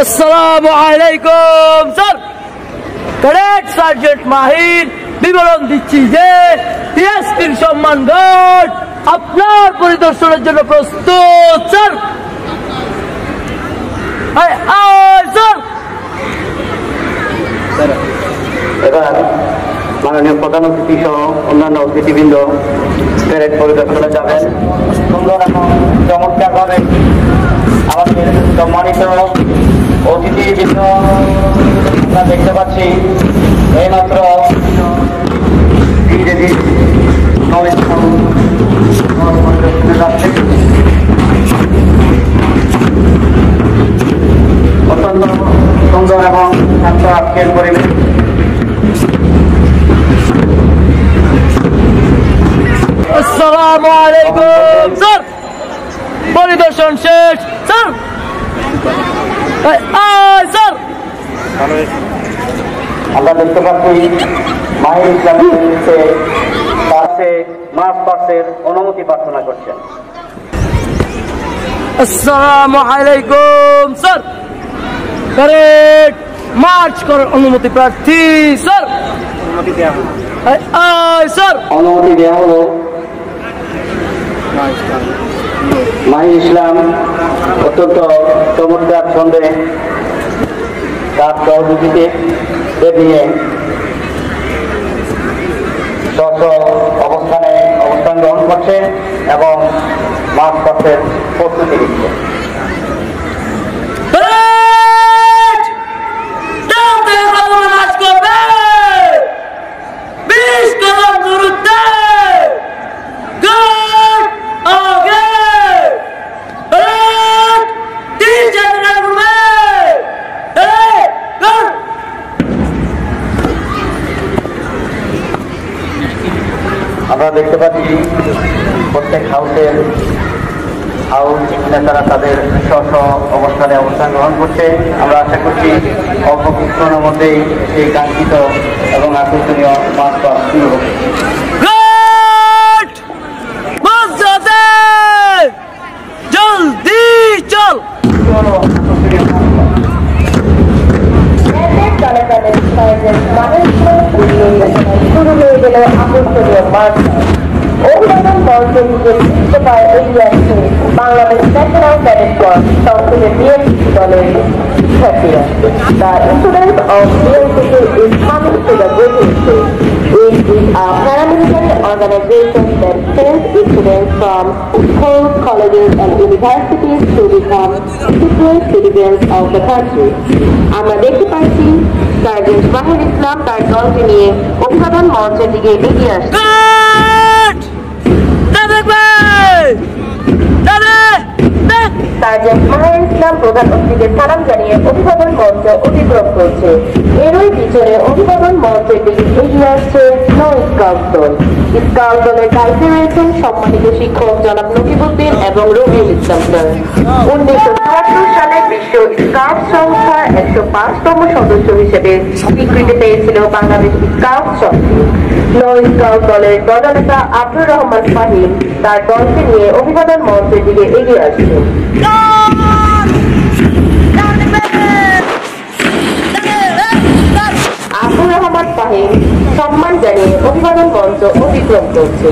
আসসালামু আলাইকুম sir. Cadet sergeant মাহির বিবরণ দিচ্ছি যে টিএসপির সম্মানগণ আপনার পরিদর্শনের জন্য প্রস্তুত স্যার। এবার মাননীয় প্রধান অতিথি সহ অন্যান্য অতিথিবৃন্দ প্যারেড পরিদর্শনে যাবেন। সুন্দর এবং চমৎকারভাবে আমাদের সম্মানিত অতিথিবৃন্দ আমরা দেখতে পাচ্ছি এইমাত্র অত্যন্ত সুন্দর এবং শান্ত আজকের পরিবেশ। আসসালামু আলাইকুম স্যার। পরিদর্শন শেষ স্যার। স্যার আমরা দেখতে পাচ্ছি মাহির ইসলামের কাছে মার্চ পাসের অনুমতি প্রার্থনা করছেন। আসসালামু আলাইকুম স্যার। প্যারেড মার্চ করার অনুমতি প্রার্থী স্যার। অনুমতি দেওয়া হলো স্যার। অনুমতি দেওয়া হলো মাহির ইসলাম অত্যন্ত চমৎকার ছন্দে তার সহযোগীতে নিয়ে অবস্থান গ্রহণ করছে এবং মার্চ পাসের প্রস্তুতি দিচ্ছে। আমরা দেখতে পাচ্ছি প্রত্যেক হাউস নেতারা তাদের স্ব অবস্থান গ্রহণ করছে। আমরা আশা করছি অল্প কিছুক্ষণের মধ্যেই সেই কাঙ্ক্ষিত এবং আকর্ষণীয় মার্চ পাস শুরু হবে। জলদি চল। শুরু হয়ে গেল আকর্ষণীয় মার্চ। অভিবাদন মঞ্চে এগিয়ে আসছে বাংলাদেশ ন্যাশনাল ক্যাডেট কর্পস সংসদের বিএনপি দলের শিক্ষার্থীরা। The incident of BNPC is coming to the British state. It is a paramilitary organization that sends students from schools, colleges and universities to become citizen citizens of the country. আমরা দেখতে পাচ্ছি sergeant মাহির ইসলাম তার দলকে নিয়ে অভিবাদন মঞ্চের দিকে এগিয়ে আসছে। সার্জেন্ট মাহির ইসলাম প্রধান অতিথিকে সালাম জানিয়ে অভিবাদন মঞ্চ অতিক্রম করছে। এরই পিছনে অভিবাদন মঞ্চের দিকে এগিয়ে আসছে স্কাউট দল। স্কাউট দলের দায়িত্বে রয়েছেন সম্মানিত শিক্ষক জনাব নকিবউদ্দিন এবং রবিউল ইসলাম স্যার। 1974 সালে বিশ্ব স্কাউট সংস্থার 105তম সদস্য হিসেবে স্বীকৃতি পেয়েছিল বাংলাদেশ স্কাউট সংস্থা। স্কাউট দলের দলনেতা আব্দুর রহমান ফাহিম তার দলকে নিয়ে অভিবাদন মঞ্চের দিকে এগিয়ে আসছে। আব্দুর রহমান ফাহিম সম্মান জানিয়ে অভিবাদন মঞ্চ অতিক্রম করছে।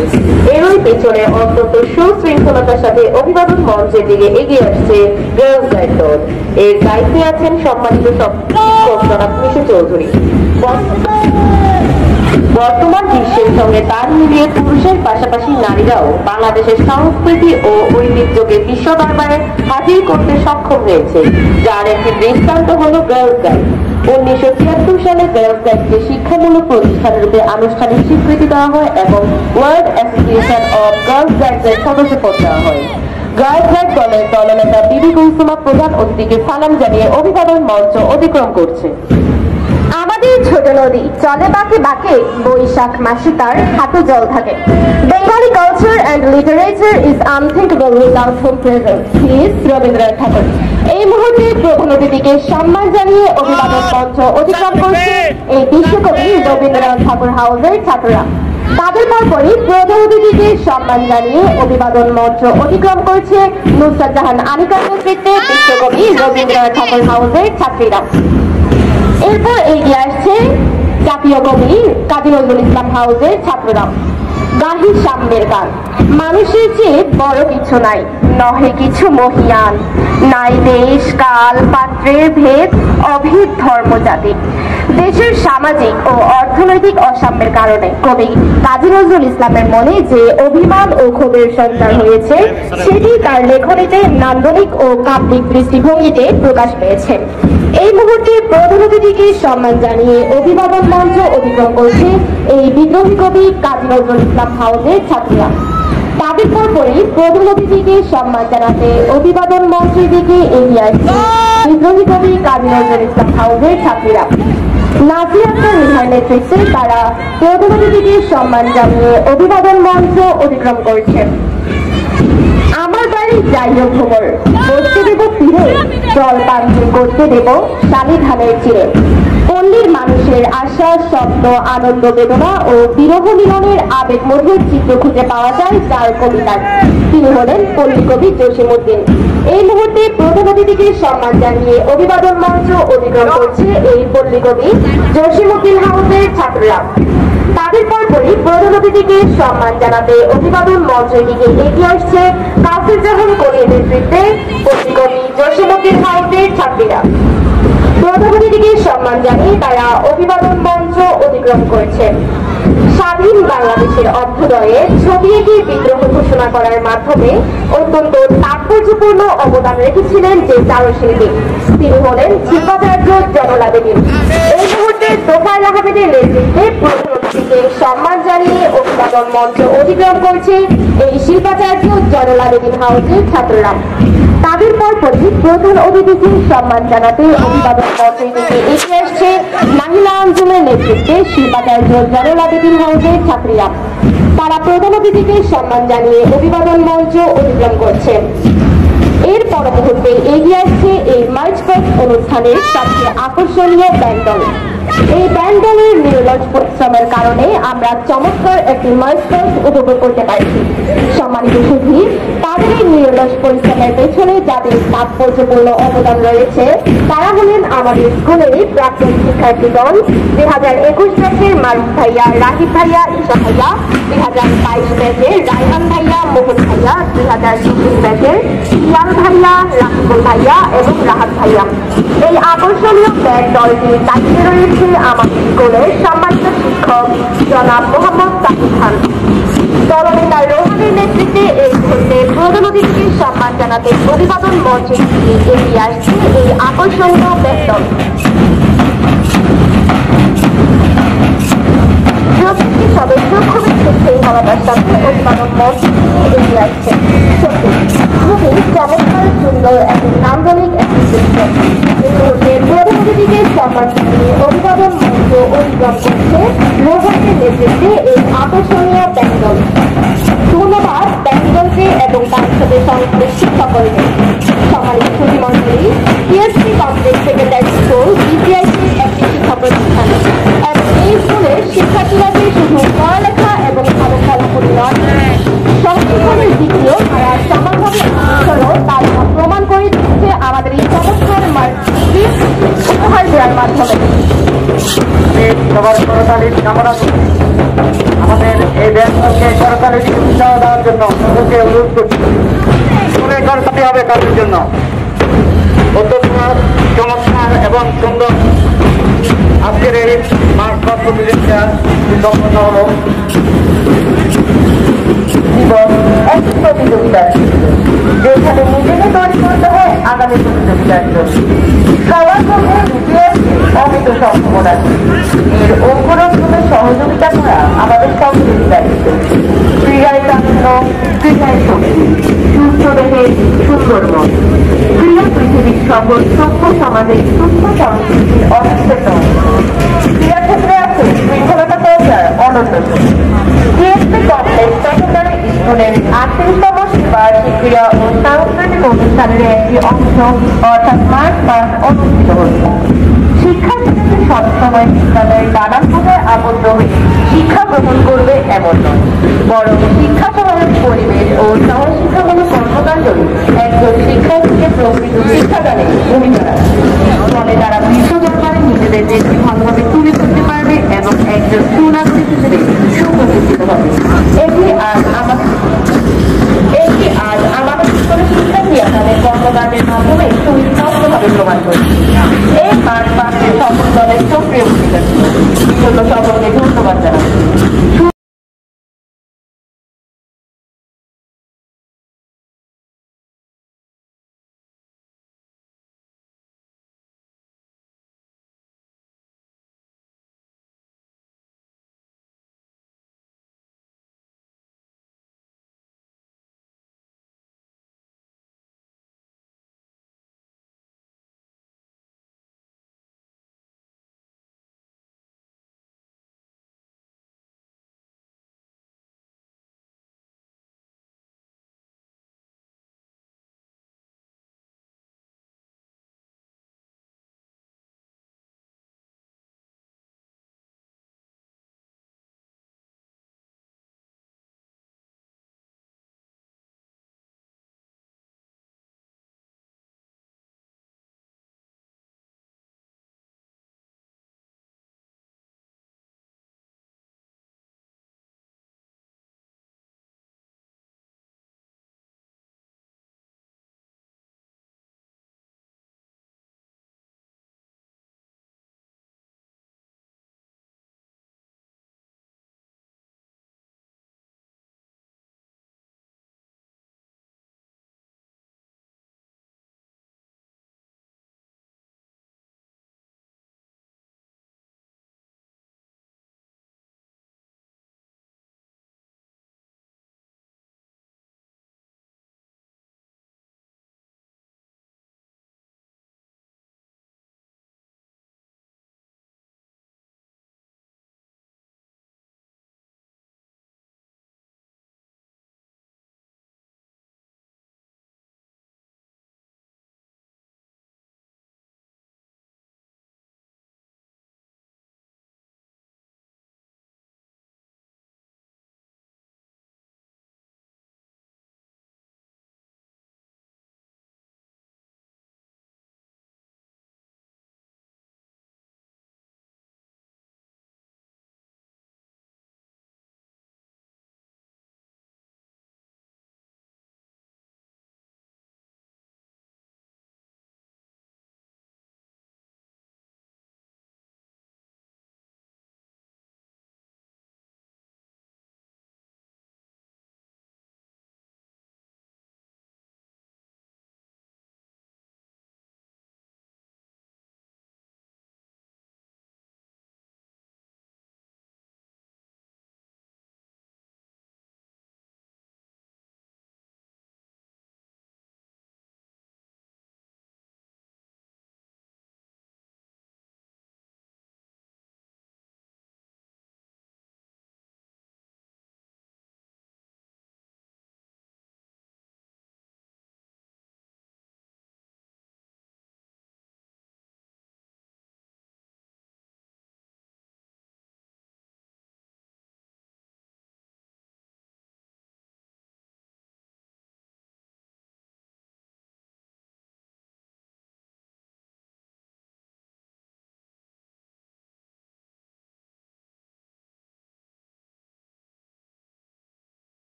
এরই পেছনে অত্যন্ত সুশৃঙ্খলতার সাথে অভিবাদন মঞ্চের দিকে এগিয়ে আসছে গার্লস গাইড দল। এর দায়িত্বে আছেন সম্মানিত শিক্ষক জনাব মিশু চৌধুরী। বর্তমান বিশ্বের সঙ্গে তাল মিলিয়ে পুরুষের পাশাপাশি নারীরাও বাংলাদেশের সংস্কৃতি ও ঐতিহ্যকে বিশ্ব দরবারে হাজির করতে সক্ষম হয়েছে, যার একটি দৃষ্টান্ত হল গার্লস গাইড। 1973 সালে গার্লস গাইডকে শিক্ষামূলক প্রতিষ্ঠান রূপে আনুষ্ঠানিক স্বীকৃতি দেওয়া হয় এবং ওয়ার্ল্ড অ্যাসোসিয়েশন অব গার্লস গাইডসের সদস্যপদ দেওয়া হয়। গার্লস গাইড দলের দলনেতা বিবি কুলসুমা প্রধান অতিথিকে সালাম জানিয়ে অভিবাদন মঞ্চ অতিক্রম করছে। আমাদের ছোট নদী চলে বাঁকে বাঁকে, বৈশাখ মাসে তার হাতে জল থাকে। Bengali culture and literature is unthinkable without home presence. Please Rabindranath Thakur. এই মুহূর্তে প্রধান অতিথিকে সম্মান জানিয়ে অভিবাদন মঞ্চ অতিক্রম করছে এই বিশ্বকবি রবীন্দ্রনাথ ঠাকুর হাউসের ছাত্ররা। তাদের পরপরই প্রধান অতিথিকে সম্মান জানিয়ে অভিবাদন মঞ্চ অতিক্রম করছে নুসরাত জাহান আনিকার নেতৃত্বে বিশ্বকবি রবীন্দ্রনাথ ঠাকুর হাউসের ছাত্রীরা। এরপর এগিয়ে আসছে জাতীয় কবি কাজী নজরুল ইসলাম হাউসের ছাত্ররা। গাহি সাম্যের গান। মানুষের চেয়ে বড় কিছু নাই, নহে কিছু মহিয়ান, নাই দেশ কাল পাত্রের ভেদ, অভেদ ধর্ম জাতি। দেশের সামাজিক ও অর্থনৈতিক অসাম্যের কারণে কবি কাজী নজরুল ইসলামের মনে যে অভিমান ও ক্ষোভের সঞ্চার হয়েছে, সেটি তার লেখনীতে নান্দনিক ও কাব্যিক দৃষ্টিভঙ্গিতে প্রকাশ পেয়েছে। এই মুহূর্তে প্রধান অতিথিকে সম্মান জানিয়ে অভিবাদন মঞ্চ অতিক্রম করছে এই বিদ্রোহী কবি কাজী নজরুল ইসলাম হাউসের ছাত্রীরা। তাদের পরপরই প্রধান অতিথিকে সম্মান জানাতে অভিবাদন মঞ্চের দিকে এগিয়ে আসছে বিদ্রোহী কবি কাজী নজরুল ইসলাম হাউসের ছাত্রীরা। নাজিয়া আক্তার রিহার নেতৃত্বে তারা প্রধান অতিথিকে সম্মান জানিয়ে অভিবাদন মঞ্চ অতিক্রম করছে। আমার বাড়ি যাইও ভ্রমর, বসতে দেব ফিরে, জল পান করতে দেব শালি ধানের চিরে। পল্লীর মানুষের আশা, স্বপ্ন, আনন্দ, বেদনা ও বিরহ মিলনের আবেগ মধুর চিত্র খুঁজে পাওয়া যায় যার কবিতার। তিনি হলেন পল্লী কবি জসিমউদ্দিন। এই মুহূর্তে প্রধান অতিথিকে সম্মান জানিয়ে অভিবাদন মঞ্চ অতিক্রম করছে এই পল্লী কবি জসিমউদ্দিন হাউসের ছাত্ররা। তাদের পরপরই প্রধান অতিথিকে সম্মান জানাতে অভিবাদন মঞ্চের দিকে এগিয়ে আসছে কাসির জাহান কলির নেতৃত্বে পল্লী কবি জসিমউদ্দিন হাউসের ছাত্রীরা। প্রধান অতিথিকে সম্মান জানিয়ে তারা অভিবাদন মঞ্চ অতিক্রম করছে। স্বাধীন বাংলাদেশের অভ্যুদয়ে ছবি এঁকে বিদ্রোহ ঘোষণা করার মাধ্যমে অত্যন্ত তাৎপর্যপূর্ণ অবদান রেখেছিলেন যে চারুশিল্পী, তিনি হলেন শিল্পাচার্য জয়নুল আবেদীন। এই মুহূর্তে তোফায়েল আহমেদের নেতৃত্বে প্রধান অতিথিকে সম্মান জানিয়ে অভিবাদন মঞ্চ অতিক্রম করছে এই শিল্পাচার্য জয়নুল আবেদীন হাউসের ছাত্ররা। তাদের পরপরই প্রধান অতিথিকে সম্মান জানাতে অভিবাদন মঞ্চের দিকে এগিয়ে আসছে নাহিলা আঞ্জুমের নেতৃত্বে শিল্পাচার্য জয়নুল আবেদীন হাউসের ছাত্রীরা। তারা প্রধান অতিথিকে সম্মান জানিয়ে অভিবাদন মঞ্চ অতিক্রম করছে। এর পর মুহূর্তে এগিয়ে আসছে এই মার্চ পাস্ট অনুষ্ঠানের সবচেয়ে আকর্ষণীয় ব্যান্ডল। এই ব্যান্ডলের নিরলস পরিশ্রমের কারণে আমরা চমৎকার একটি মার্চ পাস্ট উপভোগ করতে পারছি। সম্মানিত সুধী, তাদের এই নিরলস পরিশ্রমের পেছনে যাদের তাৎপর্যপূর্ণ অবদান রয়েছে তারা হলেন আমাদের স্কুলেরই প্রাক্তন শিক্ষার্থীগণ। 2021 ব্যাচের মারুফ ভাইয়া, রাহিব ভাইয়া, ঈশা ভাইয়া, 2022 ব্যাচের রায়হান ভাইয়া, মোহন ভাইয়া, 2024 ব্যাচের ইয়াল ভাইয়া, রাকিবুল ভাইয়া এবং রাহাত ভাইয়া। এই আকর্ষণীয় ব্যান্ড দলটির দায়িত্বে রয়েছে আমাদের স্কুলের সম্মানিত শিক্ষক জনাব মোহাম্মদ তাকিব খান। দলনেতা রোহানের নেতৃত্বে এই মুহূর্তে প্রধান অতিথিকে সম্মান জানাতে অভিবাদন মঞ্চে এগিয়ে আসছে এই আকর্ষণীয় ব্যান্ড দল। প্রত্যেকটি সদস্য খুবই সুস্থই হওয়ার সাথে অভিবাদন মঞ্চে এগিয়ে আসছে। খুবই চমৎকার সুন্দর এবং নান্দনিক একটি দৃশ্য। এই মুহূর্তে প্রধান অতিথিকে সম্মান জানিয়ে অভিবাদন মঞ্চ অতিক্রম করছে রোহানের নেতৃত্বে এই আকর্ষণীয় ব্যান্ড দল। ধন্যবাদ ব্যান্ড দলকে এবং তার সাথে সংশ্লিষ্ট সকলকে। সম্মানিত সুধী মণ্ডলী, পিএসসি কমপ্লেক্স সেকেন্ডারি স্কুল বিপিআইসির একটি শিক্ষা প্রতিষ্ঠান এবং এই স্কুলের শিক্ষার্থীরা যে শুধু পড়ালেখা এবং ভালো ফলাফল নয়, সংশোধনের দিকেও তারা সমানভাবে অগ্রসর তার প্রমাণ করে দিচ্ছে আমাদের এই চমৎকার মার্কটি উপহার দেওয়ার মাধ্যমে। সবার করতালি কামনা করছি। আমাদের এই ব্যাংককে করতালি উৎসাহ দেওয়ার জন্য সকলকে অনুরোধ করছি। করে করতালি হবে তাদের জন্য। অত্যন্ত চমৎকার এবং সুন্দর আজকের এই মার্চ পাস্ট প্রতিযোগিতা সম্পন্ন হল একটি প্রতিযোগিতা যেখানে নিজেকে তৈরি করতে হয় আগামী প্রতিযোগিতার জন্য। সবার মধ্যে অমিত সম্ভাবনা, এর অঙ্কুরোদ্গমে সহযোগিতা করা আমাদের সকলের দায়িত্ব। ক্রীড়ায় প্রাণীন, ক্রীড়ায় শক্তি, সুস্থ দেহে সুন্দর মন। ক্রীড়া পৃথিবীর সকল সভ্য সমাজের সুস্থ সংস্কৃতির অন্যতম। ক্রীড়াক্ষেত্রে আছে শৃঙ্খলতা পৌঁছার অনন্য। পিএসসি কমপ্লেক্স সেকেন্ডারি স্কুলের 38তম বার্ষিক ক্রীড়া ও সাংস্কৃতিক অনুষ্ঠানের একটি অংশ অর্থাৎ মার্চ পাস অনুষ্ঠিত হচ্ছে। শিক্ষার্থীদের সবসময় বিদ্যালয়ের নানান ভাবে আবদ্ধ হয়ে শিক্ষা গ্রহণ করবে এমন নয়, বরং শিক্ষা সহায়ক পরিবেশ ও সহশিক্ষামূলক কর্মকাণ্ডই একজন শিক্ষার্থীকে প্রকৃত শিক্ষাদানে ভূমিকা রাখে। ফলে তারা বিশ্ব দরবারে নিজেদের দেশকে ভালোভাবে তুলে ধরতে পারবে এবং একজন সুনাগরিক হিসেবে সুপ্রতিষ্ঠিত হবে। এটি আজ আমাদের স্কুলের শিক্ষার্থী তাদের কর্মকাণ্ডের মাধ্যমে সুস্পষ্টভাবে প্রমাণ করছে। এই মার্চ মাসের সকল দলের সক্রিয় ভূমিকা ছিল। সকলকে ধন্যবাদ জানাচ্ছি।